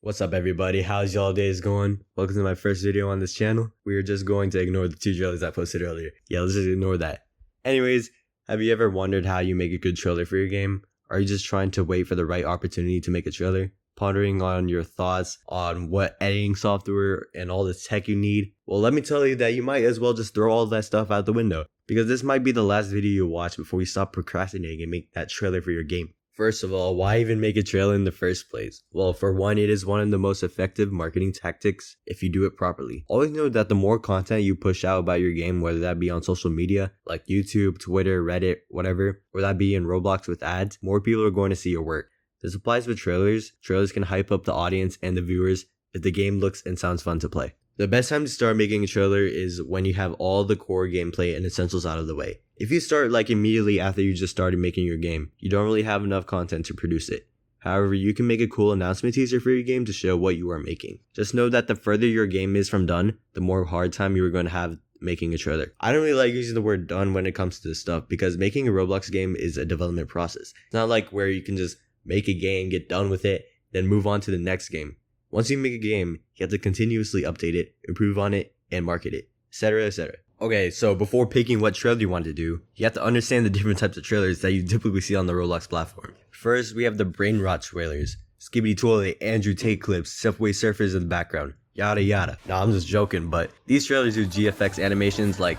What's up everybody, how's y'all days going? Welcome to my first video on this channel. We are just going to ignore the 2 trailers I posted earlier. Yeah, let's just ignore that. Anyways, have you ever wondered how you make a good trailer for your game? Are you just trying to wait for the right opportunity to make a trailer? Pondering on your thoughts on what editing software and all the tech you need? Well, let me tell you that you might as well just throw all that stuff out the window, because this might be the last video you watch before you stop procrastinating and make that trailer for your game. First of all, why even make a trailer in the first place? Well, for one, it is one of the most effective marketing tactics if you do it properly. Always know that the more content you push out about your game, whether that be on social media like YouTube, Twitter, Reddit, whatever, or that be in Roblox with ads, more people are going to see your work. This applies with trailers. Trailers can hype up the audience and the viewers if the game looks and sounds fun to play. The best time to start making a trailer is when you have all the core gameplay and essentials out of the way. If you start immediately after you just started making your game, you don't really have enough content to produce it. However, you can make a cool announcement teaser for your game to show what you are making. Just know that the further your game is from done, the more hard time you are going to have making a trailer. I don't really like using the word done when it comes to this stuff, because making a Roblox game is a development process. It's not like where you can just make a game, get done with it, then move on to the next game. Once you make a game, you have to continuously update it, improve on it, and market it, etc, etc. Okay, so before picking what trailer you want to do, you have to understand the different types of trailers that you typically see on the Roblox platform. First, we have the brain rot trailers, Skibbity Toilet, Andrew Tate clips, Subway Surfers in the background, yada yada. Nah, I'm just joking, but these trailers do GFX animations, like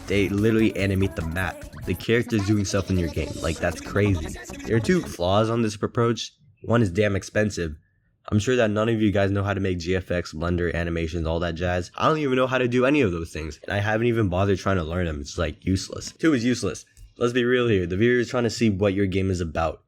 they literally animate the map, the characters doing stuff in your game. Like, that's crazy. There are two flaws on this approach. One is damn expensive. I'm sure that none of you guys know how to make GFX, Blender, animations, all that jazz. I don't even know how to do any of those things, and I haven't even bothered trying to learn them. It's like useless. 2 is useless. Let's be real here. The viewer is trying to see what your game is about.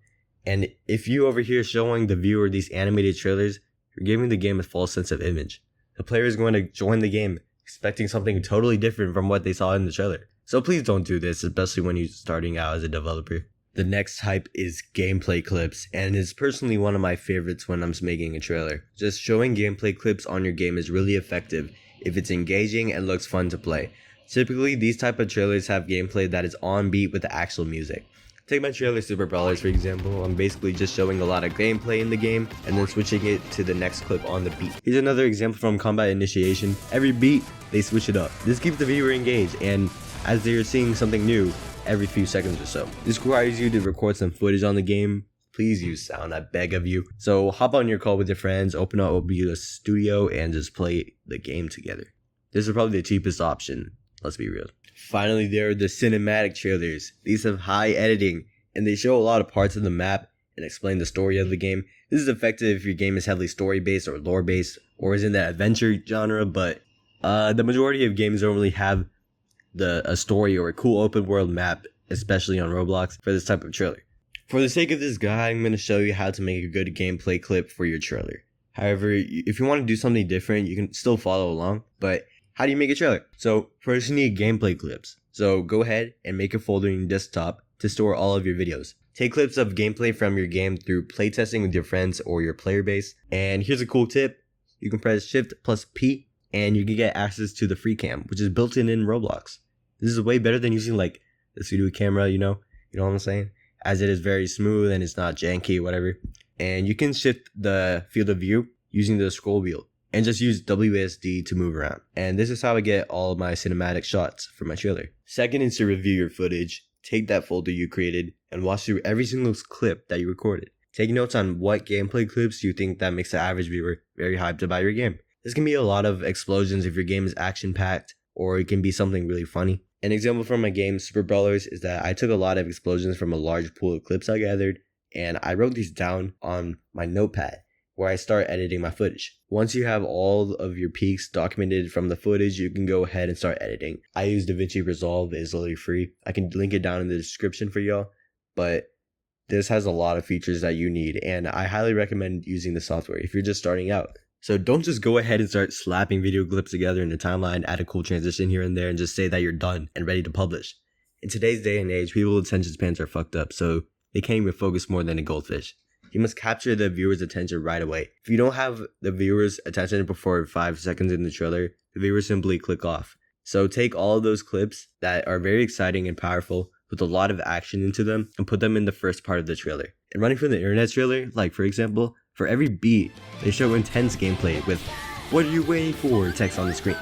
And if you over here showing the viewer these animated trailers, you're giving the game a false sense of image. The player is going to join the game expecting something totally different from what they saw in the trailer. So please don't do this, especially when you're starting out as a developer. The next type is gameplay clips, and it's personally one of my favorites when I'm making a trailer. Just showing gameplay clips on your game is really effective if it's engaging and looks fun to play. Typically, these type of trailers have gameplay that is on beat with the actual music. Take my trailer Super Brawlers for example. I'm basically just showing a lot of gameplay in the game and then switching it to the next clip on the beat. Here's another example from Combat Initiation. Every beat, they switch it up. This keeps the viewer engaged, and as they're seeing something new every few seconds or so. This requires you to record some footage on the game. Please use sound, I beg of you. So hop on your call with your friends, open up OBS Studio, and just play the game together. This is probably the cheapest option, let's be real. Finally, there are the cinematic trailers. These have high editing, and they show a lot of parts of the map and explain the story of the game. This is effective if your game is heavily story-based or lore-based, or is in the adventure genre, but the majority of games don't really have a story or a cool open world map, especially on Roblox, for this type of trailer. For the sake of this guide, I'm going to show you how to make a good gameplay clip for your trailer. However, if you want to do something different, you can still follow along, but how do you make a trailer? So first you need gameplay clips. So go ahead and make a folder in your desktop to store all of your videos. Take clips of gameplay from your game through playtesting with your friends or your player base. And here's a cool tip. You can press Shift plus P and you can get access to the free cam, which is built in Roblox. This is way better than using like the studio camera, you know what I'm saying? As it is very smooth and it's not janky or whatever. And you can shift the field of view using the scroll wheel and just use WASD to move around. And this is how I get all of my cinematic shots for my trailer. Second is to review your footage. Take that folder you created and watch through every single clip that you recorded. Take notes on what gameplay clips you think that makes the average viewer very hyped about your game. This can be a lot of explosions if your game is action-packed, or it can be something really funny. An example from my game, Super Brawlers, is that I took a lot of explosions from a large pool of clips I gathered, and I wrote these down on my notepad, where I start editing my footage. Once you have all of your peaks documented from the footage, you can go ahead and start editing. I use DaVinci Resolve, it's literally free. I can link it down in the description for y'all, but this has a lot of features that you need, and I highly recommend using the software if you're just starting out. So don't just go ahead and start slapping video clips together in the timeline, add a cool transition here and there, and just say that you're done and ready to publish. In today's day and age, people's attention spans are fucked up, so they can't even focus more than a goldfish. You must capture the viewer's attention right away. If you don't have the viewer's attention before 5 seconds in the trailer, the viewer simply click off. So take all of those clips that are very exciting and powerful with a lot of action into them and put them in the first part of the trailer. And running from the internet trailer, like for example, For every beat, they show intense gameplay with "What are you waiting for?" text on the screen.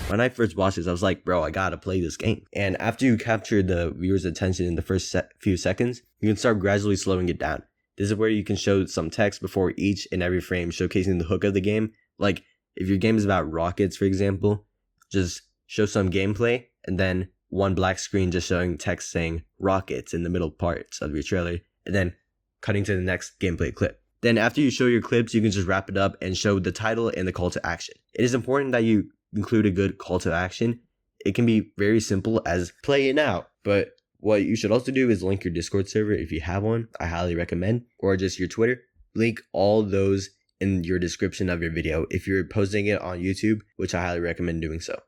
When I first watched this, I was like, bro, I gotta play this game. And after you capture the viewer's attention in the first few seconds, you can start gradually slowing it down. This is where you can show some text before each and every frame, showcasing the hook of the game. Like, if your game is about rockets, for example, just show some gameplay and then one black screen just showing text saying rockets in the middle parts of your trailer, and then cutting to the next gameplay clip. Then after you show your clips, you can just wrap it up and show the title and the call to action. It is important that you include a good call to action. It can be very simple as "play it now," but what you should also do is link your Discord server if you have one. I highly recommend, or just your Twitter. Link all those in your description of your video if you're posting it on YouTube, which I highly recommend doing so.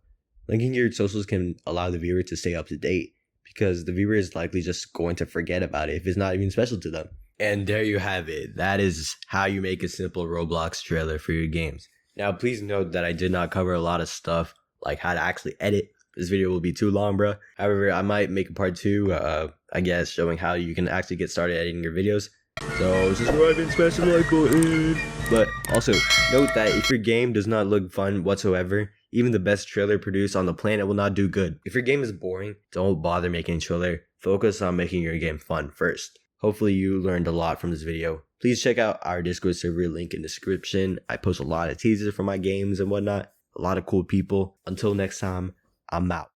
Linking your socials can allow the viewer to stay up to date, because the viewer is likely just going to forget about it if it's not even special to them. And there you have it. That is how you make a simple Roblox trailer for your games. Now, please note that I did not cover a lot of stuff, like how to actually edit. This video will be too long, bro. However, I might make a part 2, I guess, showing how you can actually get started editing your videos. So subscribe and smash the like button. But also, note that if your game does not look fun whatsoever, even the best trailer produced on the planet will not do good. If your game is boring, don't bother making a trailer. Focus on making your game fun first. Hopefully you learned a lot from this video. Please check out our Discord server, link in the description. I post a lot of teasers for my games and whatnot. A lot of cool people. Until next time, I'm out.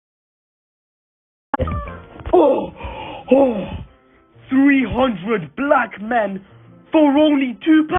300 black men for only £2.